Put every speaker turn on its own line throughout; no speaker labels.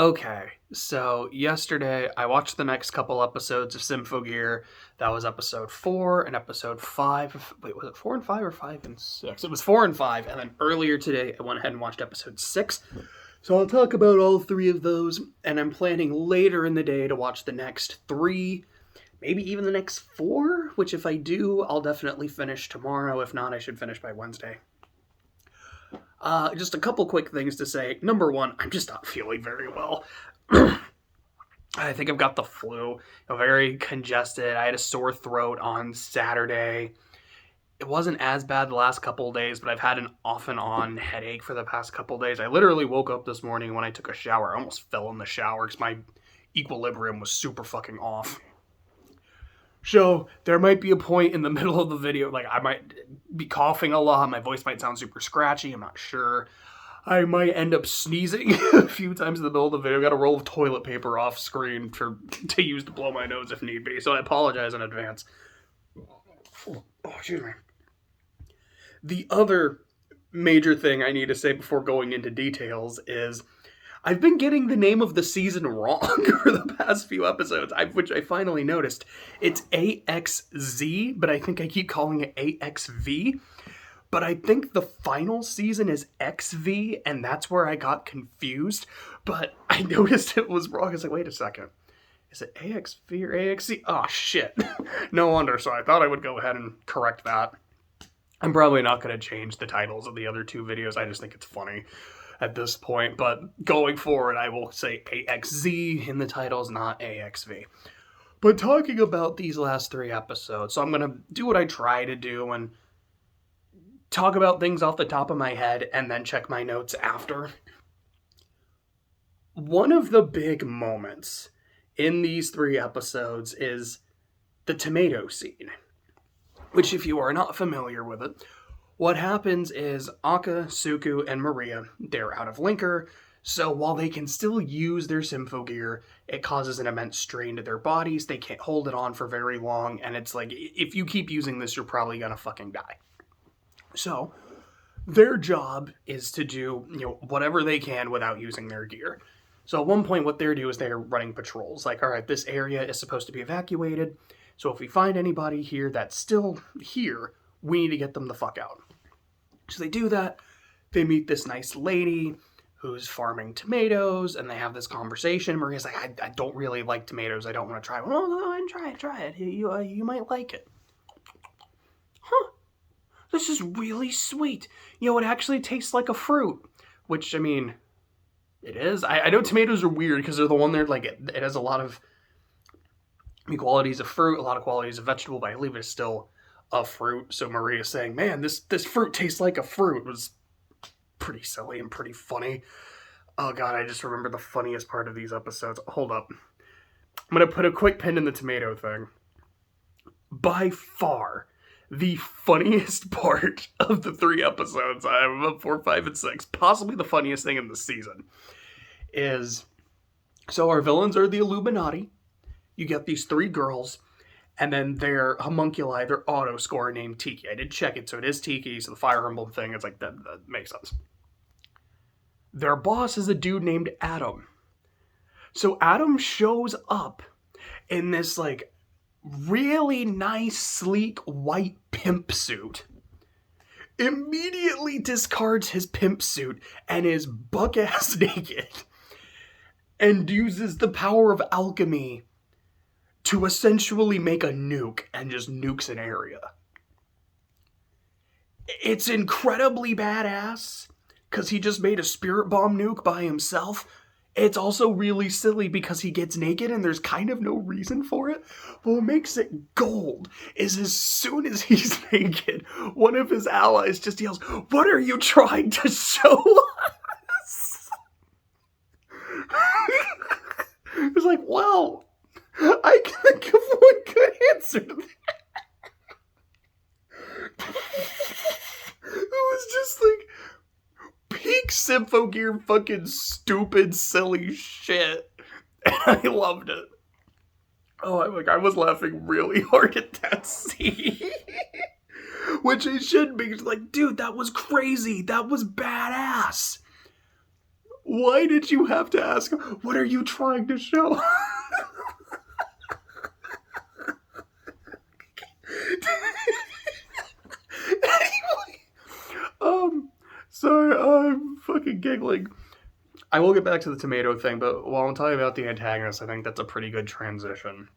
Okay, so yesterday I watched the next couple episodes of Symphogear. That was episode 4 and episode 5. Wait, was it 4 and 5 or 5 and 6? It was 4 and 5, and then earlier today I went ahead and watched episode 6. So I'll talk about all 3 of those, and I'm planning later in the day to watch the next 3, maybe even the next 4, which if I do, I'll definitely finish tomorrow. If not, I should finish by Wednesday. Just a couple quick things to say. Number one, I'm just not feeling very well. I think I've got the flu. I'm very congested. I had a sore throat on Saturday. It wasn't as bad the last couple of days, but I've had an off and on headache for the past couple of days. I literally woke up this morning when I took a shower. I almost fell in the shower because my equilibrium was super fucking off. So there might be a point in the middle of the video, like I might be coughing a lot, my voice might sound super scratchy, I'm not sure. I might end up sneezing a few times in the middle of the video. I got a roll of toilet paper off screen to use to blow my nose if need be, so I apologize in advance. Oh, excuse me. The other major thing I need to say before going into details is I've been getting the name of the season wrong for the past few episodes, which I finally noticed. It's AXZ, but I think I keep calling it AXV. But I think the final season is XV, and that's where I got confused. But I noticed it was wrong. I was like, wait a second. Is it AXV or AXZ? Oh, shit. No wonder. So I thought I would go ahead and correct that. I'm probably not going to change the titles of the other 2 videos. I just think it's funny at this point, but going forward, I will say AXZ in the titles, not AXV. But talking about these last 3 episodes, so I'm going to do what I try to do and talk about things off the top of my head and then check my notes after. One of the big moments in these 3 episodes is the tomato scene, which if you are not familiar with it, what happens is Akka, Suku, and Maria, they're out of linker, so while they can still use their Symphogear, it causes an immense strain to their bodies, they can't hold it on for very long, and it's like, if you keep using this, you're probably gonna fucking die. So, their job is to do, whatever they can without using their gear. So at one point, what they're doing is they're running patrols, like, alright, this area is supposed to be evacuated, so if we find anybody here that's still here, we need to get them the fuck out. So they do that, they meet this nice lady who's farming tomatoes, and they have this conversation. Maria's like, I don't really like tomatoes, I don't want to try one. Oh, no, and try it, you might like it. Huh, this is really sweet. It actually tastes like a fruit, which, I mean, it is. I know tomatoes are weird, because they're the one that, like, it has a lot of qualities of fruit, a lot of qualities of vegetable, but I believe it's still a fruit. So Maria's saying, man, this fruit tastes like a fruit. It was pretty silly and pretty funny. Oh god, I just remember the funniest part of these episodes. Hold up. I'm going to put a quick pin in the tomato thing. By far, the funniest part of the 3 episodes, I have 4, 5, and 6, possibly the funniest thing in the season, is, so our villains are the Illuminati. You get these 3 girls, and then their homunculi, their auto score named Tiki. I did check it, so it is Tiki, so the Fire Emblem thing, it's like, that makes sense. Their boss is a dude named Adam. So Adam shows up in this, like, really nice, sleek, white pimp suit. Immediately discards his pimp suit and is buck-ass naked. And uses the power of alchemy to essentially make a nuke and just nukes an area. It's incredibly badass, because he just made a spirit bomb nuke by himself. It's also really silly because he gets naked and there's kind of no reason for it. But what makes it gold is as soon as he's naked, one of his allies just yells, "What are you trying to show us?" It's like, well, I can think of one good answer to that. It was just like peak Symphogear fucking stupid, silly shit. And I loved it. Oh, I was laughing really hard at that scene. Which it should be. Like, dude, that was crazy. That was badass. Why did you have to ask, what are you trying to show? Anyway, sorry, I'm fucking giggling. I will get back to the tomato thing, but while I'm talking about the antagonist, I think that's a pretty good transition.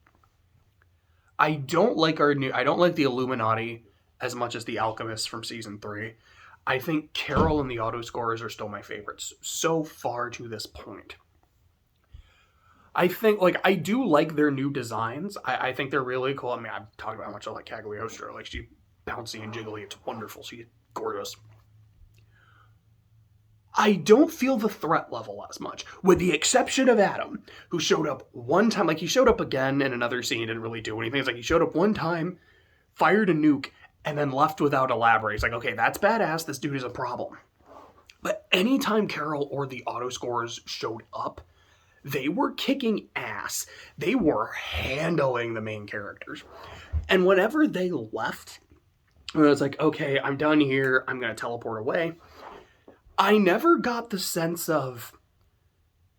I don't like the Illuminati as much as the Alchemists from season 3. I think Carol and the Autoscorers are still my favorites so far to this point. I think, I do like their new designs. I think they're really cool. I mean, I've talked about how much I like Cagliostro. Like, she's bouncy and jiggly. It's wonderful. She's gorgeous. I don't feel the threat level as much, with the exception of Adam, who showed up one time. Like, he showed up again in another scene, didn't really do anything. It's like he showed up one time, fired a nuke, and then left without elaborating. It's like, okay, that's badass. This dude is a problem. But anytime Carol or the Autoscorers showed up, they were kicking ass. They were handling the main characters. And whenever they left, it was like, okay, I'm done here. I'm going to teleport away. I never got the sense of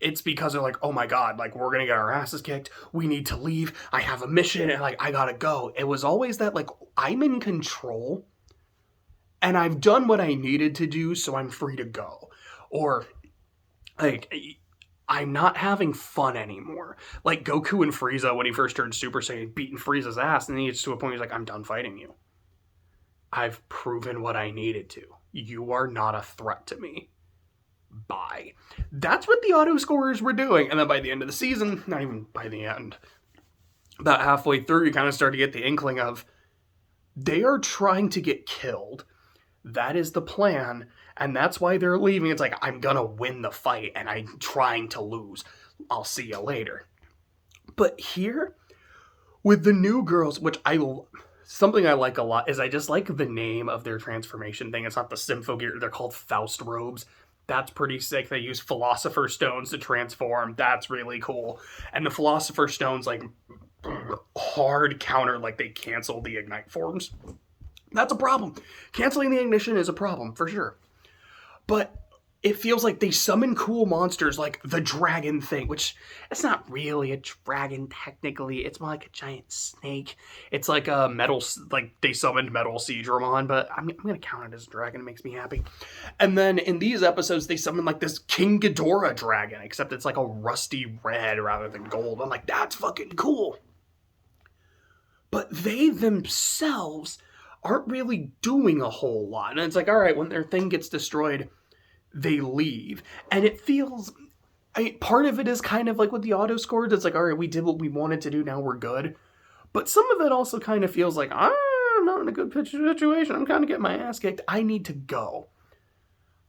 it's because they're like, oh my god, like, we're gonna get our asses kicked, we need to leave, I have a mission, and like, I gotta go. It was always that, like, I'm in control, and I've done what I needed to do, so I'm free to go. Or, like, I'm not having fun anymore. Like Goku and Frieza, when he first turned Super Saiyan, beating Frieza's ass, and then he gets to a point where he's like, I'm done fighting you. I've proven what I needed to. You are not a threat to me. Bye. That's what the Autoscorers were doing. And then by the end of the season, not even by the end, about halfway through, you kind of start to get the inkling of they are trying to get killed. That is the plan. And that's why they're leaving. It's like, I'm going to win the fight and I'm trying to lose. I'll see you later. But here, with the new girls, which something I like a lot is I just like the name of their transformation thing. It's not the Symphogear. They're called Faust robes. That's pretty sick. They use Philosopher Stones to transform. That's really cool. And the Philosopher Stones, like, hard counter, like, they cancel the Ignite forms. That's a problem. Canceling the ignition is a problem, for sure. But it feels like they summon cool monsters like the dragon thing, which it's not really a dragon technically. It's more like a giant snake. It's like a metal, like they summoned Metal Seadramon, but I'm going to count it as a dragon. It makes me happy. And then in these episodes, they summon like this King Ghidorah dragon, except it's like a rusty red rather than gold. I'm like, that's fucking cool. But they themselves aren't really doing a whole lot. And it's like, all right, when their thing gets destroyed, they leave. And it feels, part of it is kind of like with the Autoscorers. It's like, all right, we did what we wanted to do, now we're good. But some of it also kind of feels like, I'm not in a good situation. I'm kind of getting my ass kicked. I need to go.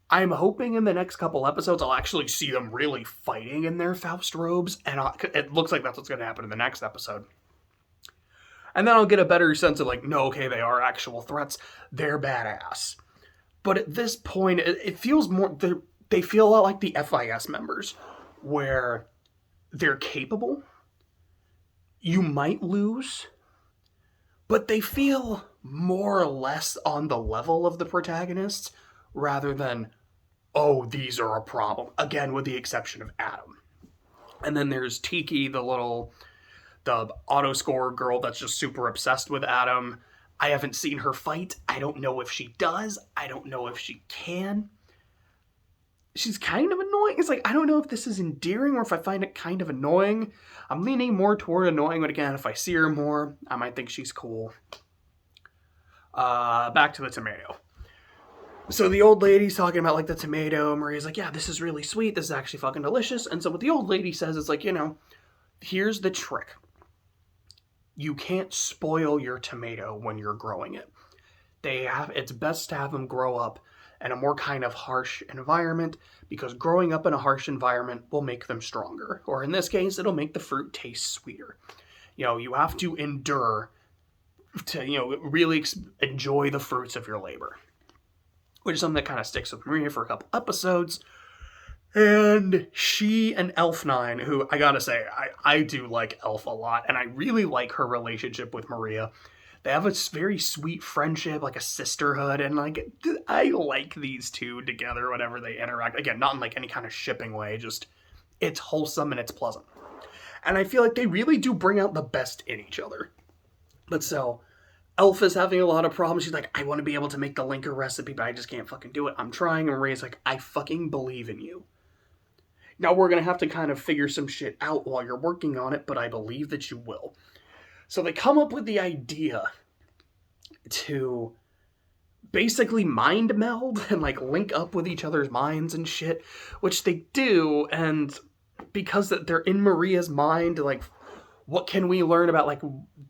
I'm hoping in the next couple episodes I'll actually see them really fighting in their Faust robes. And it looks like that's what's going to happen in the next episode. And then I'll get a better sense of like, no, okay, they are actual threats. They're badass. But at this point, it feels more, they feel a lot like the FIS members, where they're capable. You might lose, but they feel more or less on the level of the protagonists, rather than, oh, these are a problem. Again, with the exception of Adam. And then there's Tiki, the Autoscorer girl that's just super obsessed with Adam. I haven't seen her fight. I don't know if she does. I don't know if she can. She's kind of annoying. It's like, I don't know if this is endearing or if I find it kind of annoying. I'm leaning more toward annoying, but again, if I see her more, I might think she's cool. Back to the tomato. So the old lady's talking about, like, the tomato. Maria's like, yeah, this is really sweet. This is actually fucking delicious. And so what the old lady says is like, here's the trick. You can't spoil your tomato when you're growing it. It's best to have them grow up in a more kind of harsh environment, because growing up in a harsh environment will make them stronger. Or in this case, it'll make the fruit taste sweeter. You have to endure to, really enjoy the fruits of your labor. Which is something that kind of sticks with Maria for a couple episodes. And she and Elf9, who I gotta say, I do like Elf a lot, and I really like her relationship with Maria. They have a very sweet friendship, like a sisterhood, and like I like these two together whenever they interact. Again, not in like any kind of shipping way, just it's wholesome and it's pleasant. And I feel like they really do bring out the best in each other. But so, Elf is having a lot of problems. She's like, I want to be able to make the linker recipe, but I just can't fucking do it. I'm trying. And Maria's like, I fucking believe in you. Now we're going to have to kind of figure some shit out while you're working on it, but I believe that you will. So they come up with the idea to basically mind meld and like link up with each other's minds and shit, which they do. And because they're in Maria's mind, like, what can we learn about like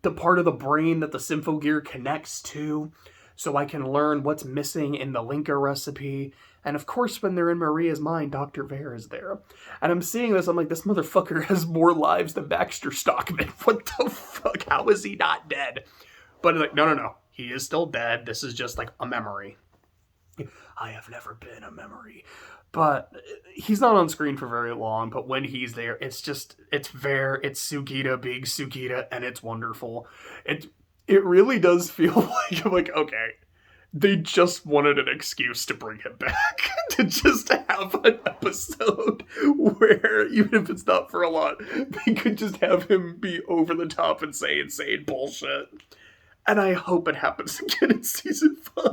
the part of the brain that the Symphogear connects to, so I can learn what's missing in the linker recipe. And of course, when they're in Maria's mind, Dr. Vare is there. And I'm seeing this, I'm like, this motherfucker has more lives than Baxter Stockman. What the fuck? How is he not dead? But like, no. He is still dead. This is just like a memory. I have never been a memory. But he's not on screen for very long, but when he's there, it's Vare, it's Sugita being Sugita, and it's wonderful. It really does feel like, I'm like, okay, they just wanted an excuse to bring him back. To just have an episode where, even if it's not for a lot, they could just have him be over the top and say insane bullshit. And I hope it happens again in season 5.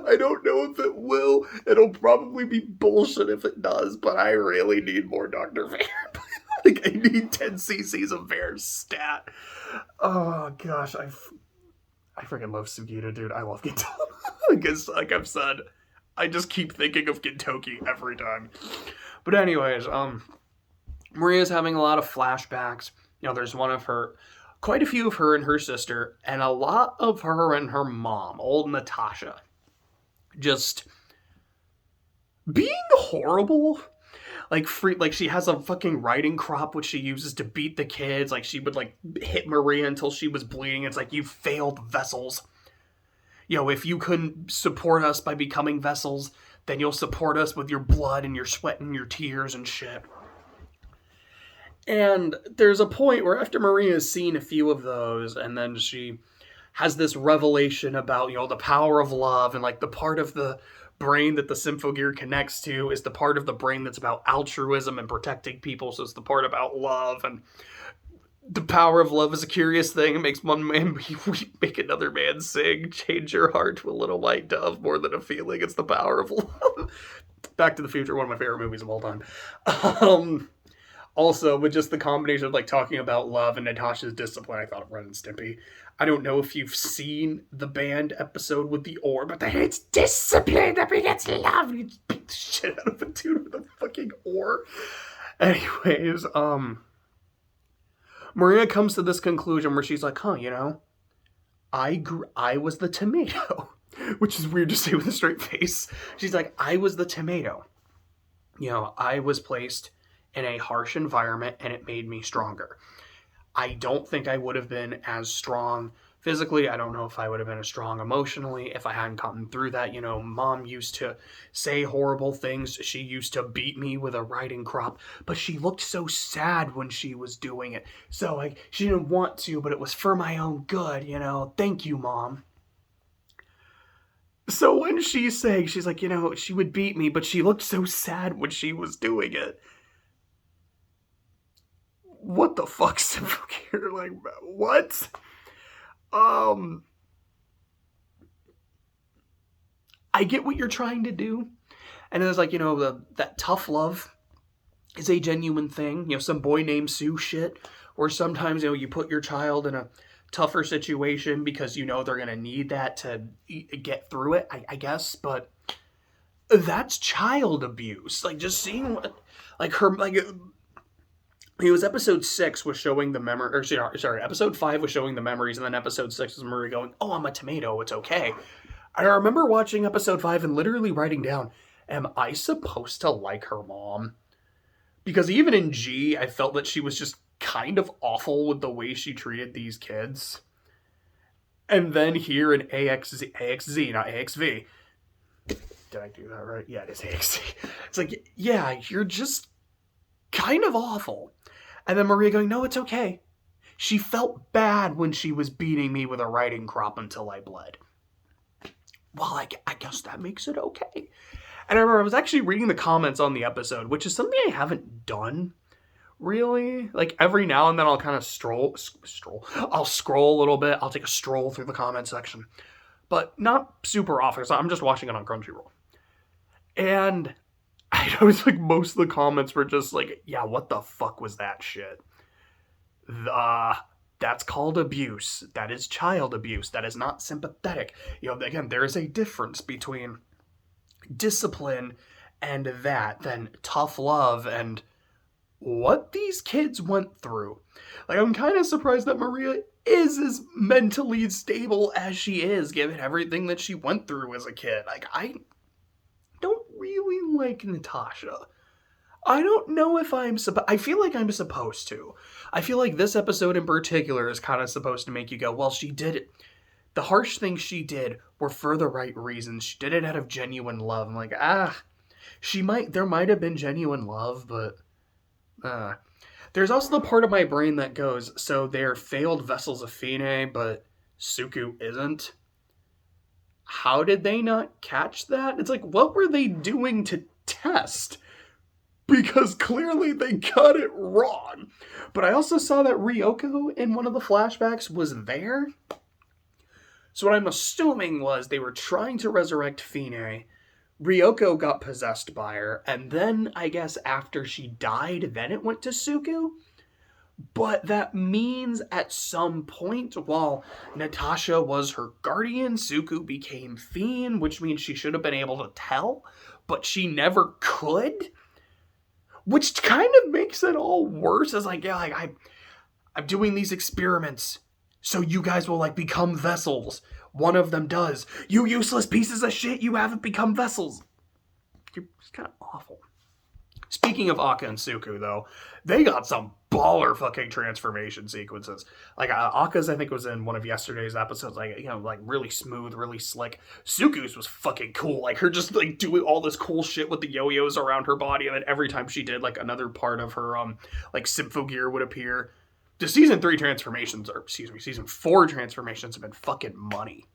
I don't know if it will. It'll probably be bullshit if it does, but I really need more Dr. Vare. Like, I need 10 cc's of Vare's stat. Oh, gosh. I freaking love Sugita, dude. I love Gintoki. Like I've said, I just keep thinking of Gintoki every time. But anyways, Maria's having a lot of flashbacks. You know, there's quite a few of her and her sister, and a lot of her and her mom, old Natasha, just being horrible. Like she has a fucking riding crop which she uses to beat the kids. Like she would like hit Maria until she was bleeding. It's like, you failed vessels. You know, if you couldn't support us by becoming vessels, then you'll support us with your blood and your sweat and your tears and shit. And there's a point where after Maria's seen a few of those, and then she has this revelation about, you know, the power of love, and like the part of the brain that the Symphogear connects to is the part of the brain that's about altruism and protecting people, so it's the part about love. And the power of love is a curious thing. It makes one man make another man sing. Change your heart to a little white dove, more than a feeling. It's the power of love. Back to the Future, one of my favorite movies of all time. Also, with just the combination of like talking about love and Natasha's discipline, I thought of Ren and Stimpy. I don't know if you've seen the band episode with the oar, but it's discipline that begets love. You just beat the shit out of a dude with a fucking oar. Anyways, Maria comes to this conclusion where she's like, you know, I was the tomato, which is weird to say with a straight face. She's like, I was the tomato. You know, I was placed in a harsh environment and it made me stronger. I don't think I would have been as strong physically. I don't know if I would have been as strong emotionally if I hadn't gotten through that. You know, Mom used to say horrible things. She used to beat me with a riding crop, but she looked so sad when she was doing it. So like, she didn't want to, but it was for my own good, you know. Thank you, Mom. So when she's saying, she's like, you know, she would beat me, but she looked so sad when she was doing it. What the fuck, Symphogear? Like, what? I get what you're trying to do. And it's like, you know, that tough love is a genuine thing. You know, some boy named Sue shit. Or sometimes, you know, you put your child in a tougher situation because you know they're going to need that to get through it, I guess. But that's child abuse. Like, just seeing what, like, her, like, it was episode 6 was showing the memory, or sorry, episode 5 was showing the memories, and then episode 6 was Maria going, oh, I'm a tomato, it's okay. I remember watching episode 5 and literally writing down, am I supposed to like her mom? Because even in G, I felt that she was just kind of awful with the way she treated these kids. And then here in AXZ, not AXV. Did I do that right? Yeah, it is AXZ. It's like, yeah, you're just kind of awful. And then Maria going, no, it's okay. She felt bad when she was beating me with a riding crop until I bled. Well, I guess that makes it okay. And I remember I was actually reading the comments on the episode, which is something I haven't done, really. Like, every now and then I'll kind of I'll scroll a little bit. I'll take a stroll through the comment section. But not super often, so I'm just watching it on Crunchyroll. And I noticed, like, most of the comments were just like, yeah, what the fuck was that shit? That's called abuse. That is child abuse. That is not sympathetic. Again, there is a difference between discipline and that, then tough love and what these kids went through. Like, I'm kind of surprised that Maria is as mentally stable as she is, given everything that she went through as a kid. Like, I don't really like Natasha. I don't know if I feel like I'm supposed to. I feel like this episode in particular is kind of supposed to make you go, well, she did it. The harsh things she did were for the right reasons. She did it out of genuine love. I'm like, there might have been genuine love, but, there's also the part of my brain that goes, so they're failed vessels of Fine, but Suku isn't. How did they not catch that? It's like, what were they doing to test? Because clearly they got it wrong. But I also saw that Ryoko in one of the flashbacks was there. So what I'm assuming was they were trying to resurrect Fine. Ryoko got possessed by her. And then, I guess, after she died, then it went to Suku. But that means at some point, while Natasha was her guardian, Suku became Fiend, which means she should have been able to tell. But she never could. Which kind of makes it all worse. As like, yeah, I'm doing these experiments, so you guys will, like, become vessels. One of them does. You useless pieces of shit, you haven't become vessels. You're just kind of awful. Speaking of Akka and Suku, though, they got some baller fucking transformation sequences. Like, Akka's, I think, was in one of yesterday's episodes, like, really smooth, really slick. Suku's was fucking cool. Like, her just, like, doing all this cool shit with the yo-yos around her body, and then every time she did, like, another part of her, Symphogear would appear. The season 4 transformations have been fucking money.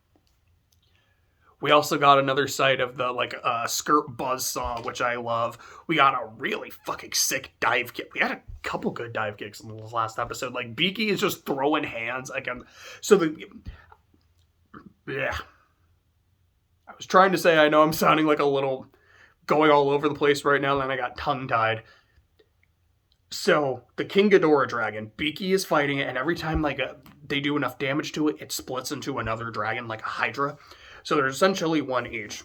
We also got another sight of the, skirt buzzsaw, which I love. We got a really fucking sick dive kick. We had a couple good dive kicks in this last episode. Like, Beaky is just throwing hands again. Yeah. I was trying to say, I know I'm sounding like a little going all over the place right now, and I got tongue-tied. So, the King Ghidorah dragon, Beaky is fighting it, and every time, they do enough damage to it, it splits into another dragon, like a Hydra. So there's essentially one each.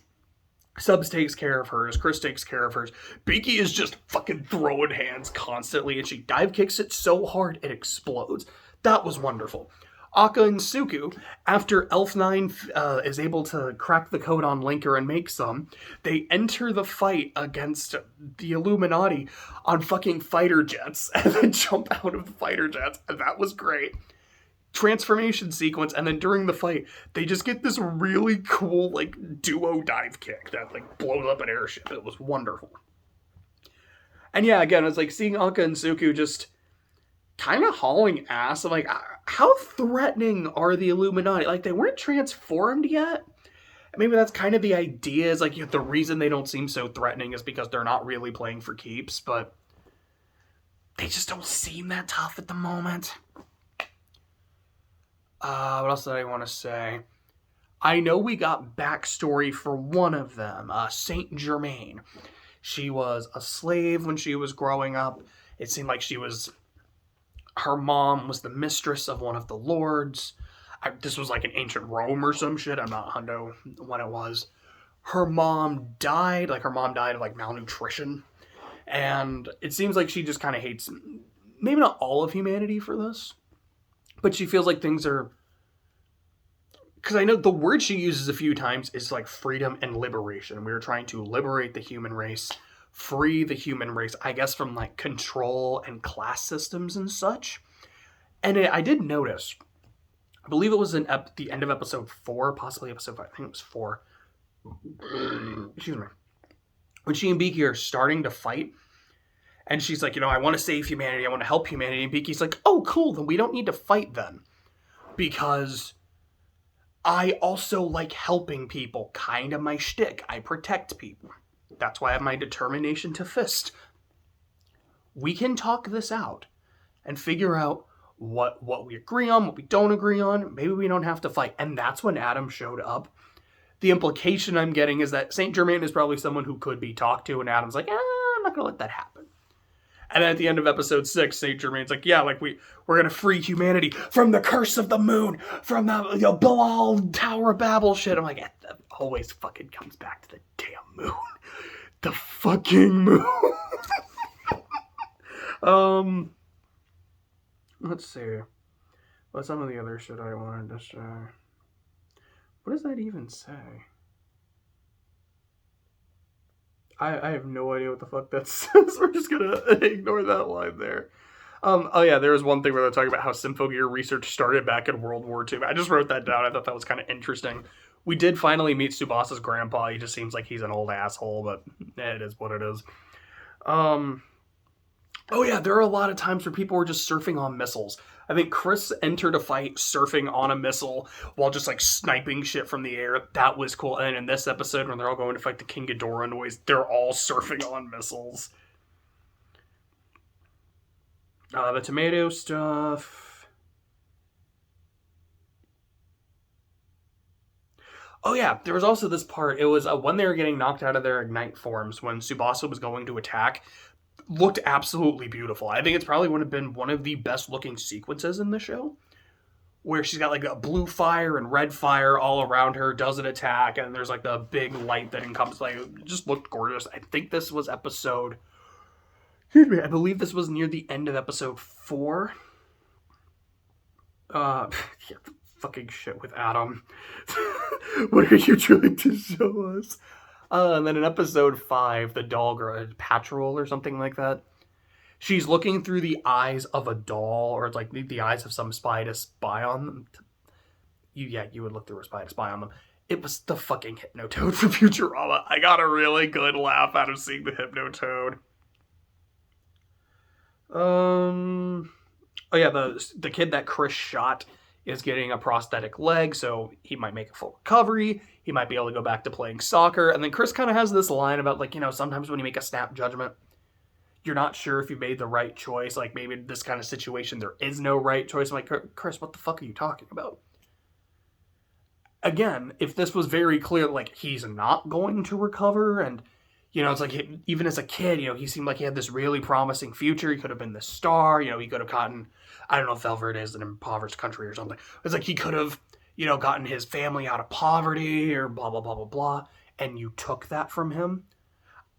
Subs takes care of hers. Chris takes care of hers. Beaky is just fucking throwing hands constantly, and she dive kicks it so hard it explodes. That was wonderful. Akka and Suku, after Elf9 is able to crack the code on Linker and make some, they enter the fight against the Illuminati on fucking fighter jets, and then jump out of the fighter jets, and that was great. Transformation sequence, and then during the fight, they just get this really cool, duo dive kick that, blows up an airship. It was wonderful. And yeah, again, it's like seeing Akka and Suku just kind of hauling ass. I'm like, how threatening are the Illuminati? Like, they weren't transformed yet? Maybe that's kind of the idea, is the reason they don't seem so threatening is because they're not really playing for keeps, but they just don't seem that tough at the moment. What else did I want to say? I know we got backstory for one of them, Saint Germain. She was a slave when she was growing up. It seemed like her mom was the mistress of one of the lords. This was like in ancient Rome or some shit. I'm not hundo when it was. Her mom died of malnutrition. And it seems like she just kind of hates, maybe not all of humanity for this, but she feels like things are, because I know the word she uses a few times is freedom and liberation. We were trying to liberate the human race, free the human race, I guess, from control and class systems and such. And I did notice, I believe it was in the end of episode 4, possibly episode 5, I think it was 4. Excuse me. When she and Beaky are starting to fight, And she's like, I want to save humanity. I want to help humanity. And Beaky's like, oh, cool. Then we don't need to fight then. Because I also like helping people. Kind of my shtick. I protect people. That's why I have my determination to fist. We can talk this out and figure out what we agree on, what we don't agree on. Maybe we don't have to fight. And that's when Adam showed up. The implication I'm getting is that Saint Germain is probably someone who could be talked to, and Adam's like, I'm not going to let that happen. And then at the end of episode 6, Saint Germain's like, yeah, like we're going to free humanity from the curse of the moon, from the Bilal Tower of Babel shit. I'm like, it always fucking comes back to the damn moon. The fucking moon. Let's see. What's some of the other shit I wanted to say? What does that even say? I have no idea what the fuck that says. We're just gonna ignore that line there. Oh yeah, there was one thing where they're talking about how Symphogear research started back in World War II. I just wrote that down. I thought that was kind of interesting. We did finally meet Tsubasa's grandpa. He just seems like he's an old asshole, but it is what it is. Oh yeah, there are a lot of times where people were just surfing on missiles. I think Chris entered a fight surfing on a missile while just like sniping shit from the air. That was cool. And in this episode, when they're all going to fight the King Ghidorah noise, they're all surfing on missiles. The tomato stuff. Oh yeah, there was also this part. It was when they were getting knocked out of their Ignite forms, when Tsubasa was going to attack. Looked absolutely beautiful. I think it's probably would have been one of the best looking sequences in the show, where she's got like a blue fire and red fire all around her, does an attack, and there's like the big light that encompasses. Like, it just looked gorgeous. I think this was episode. Excuse me. I believe this was near the end of episode 4. Yeah, fucking shit with Adam. What are you trying to show us? And then in episode 5, the doll girl, Patrol or something like that, she's looking through the eyes of a doll, or it's like the eyes of some spy to spy on them. You would look through a spy to spy on them. It was the fucking Hypnotoad from Futurama. I got a really good laugh out of seeing the Hypnotoad. Oh yeah, the kid that Chris shot is getting a prosthetic leg, so he might make a full recovery. He might be able to go back to playing soccer. And then Chris kind of has this line about, like, sometimes when you make a snap judgment, you're not sure if you made the right choice. Like, maybe in this kind of situation, there is no right choice. I'm like, Chris, what the fuck are you talking about? Again, if this was very clear, like, he's not going to recover, and, it's like, even as a kid, he seemed like he had this really promising future. He could have been the star. He could have gotten, I don't know if Valverde is an impoverished country or something. It's like he could have, gotten his family out of poverty or blah, blah, blah, blah, blah. And you took that from him.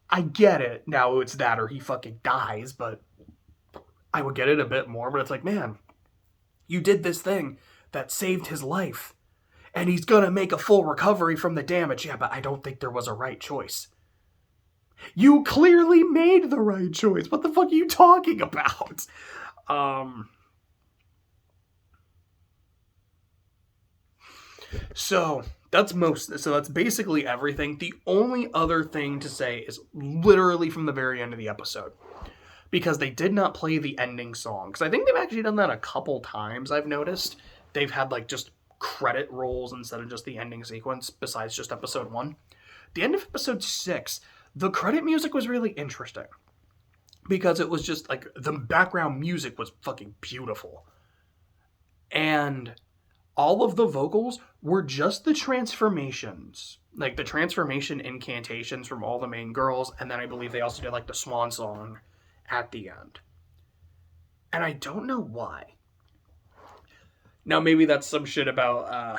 I get it. Now it's that or he fucking dies, but I would get it a bit more. But it's like, man, you did this thing that saved his life. And he's going to make a full recovery from the damage. Yeah, but I don't think there was a right choice. You clearly made the right choice. What the fuck are you talking about? So that's basically everything. The only other thing to say is literally from the very end of the episode, because they did not play the ending song. Because I think they've actually done that a couple times. I've noticed they've had like just credit rolls instead of just the ending sequence. Besides just episode 1, the end of episode 6, the credit music was really interesting because it was just like the background music was fucking beautiful, and all of the vocals were just the transformations, like the transformation incantations from all the main girls. And then I believe they also did like the swan song at the end. And I don't know why. Now, maybe that's some shit about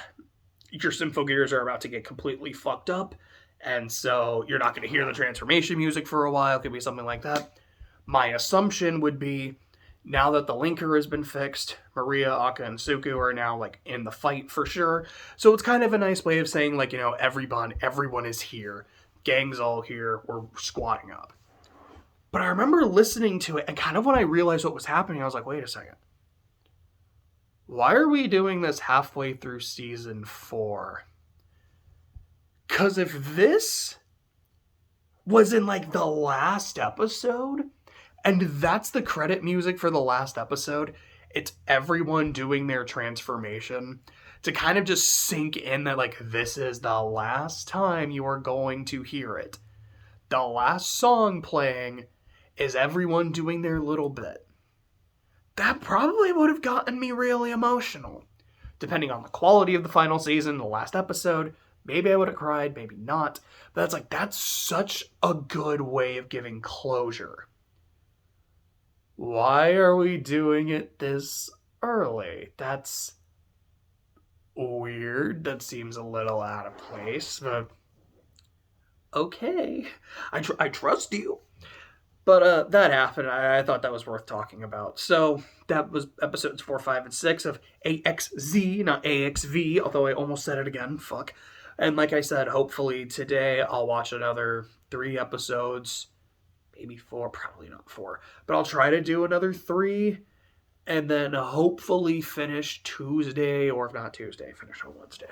your Symphogears are about to get completely fucked up, and so you're not going to hear the transformation music for a while. It could be something like that. My assumption would be, now that the linker has been fixed, Maria, Akka, and Suku are now, like, in the fight for sure. So it's kind of a nice way of saying, like, everyone is here. Gang's all here. We're squatting up. But I remember listening to it, and kind of when I realized what was happening, I was like, wait a second. Why are we doing this halfway through season 4? Because if this was in, like, the last episode, And that's the credit music for the last episode. It's everyone doing their transformation to kind of just sink in that, like, this is the last time you are going to hear it. The last song playing is everyone doing their little bit. That probably would have gotten me really emotional. Depending on the quality of the final season, the last episode, maybe I would have cried, maybe not. But that's such a good way of giving closure. Why are we doing it this early? That's weird. That seems a little out of place, but okay. I trust you. But that happened. I thought that was worth talking about. So that was episodes 4, 5, and 6 of AXZ, not AXV, although I almost said it again. Fuck. And like I said, hopefully today I'll watch another 3 episodes. Maybe 4, probably not 4. But I'll try to do another 3. And then hopefully finish Tuesday, or if not Tuesday, finish on Wednesday.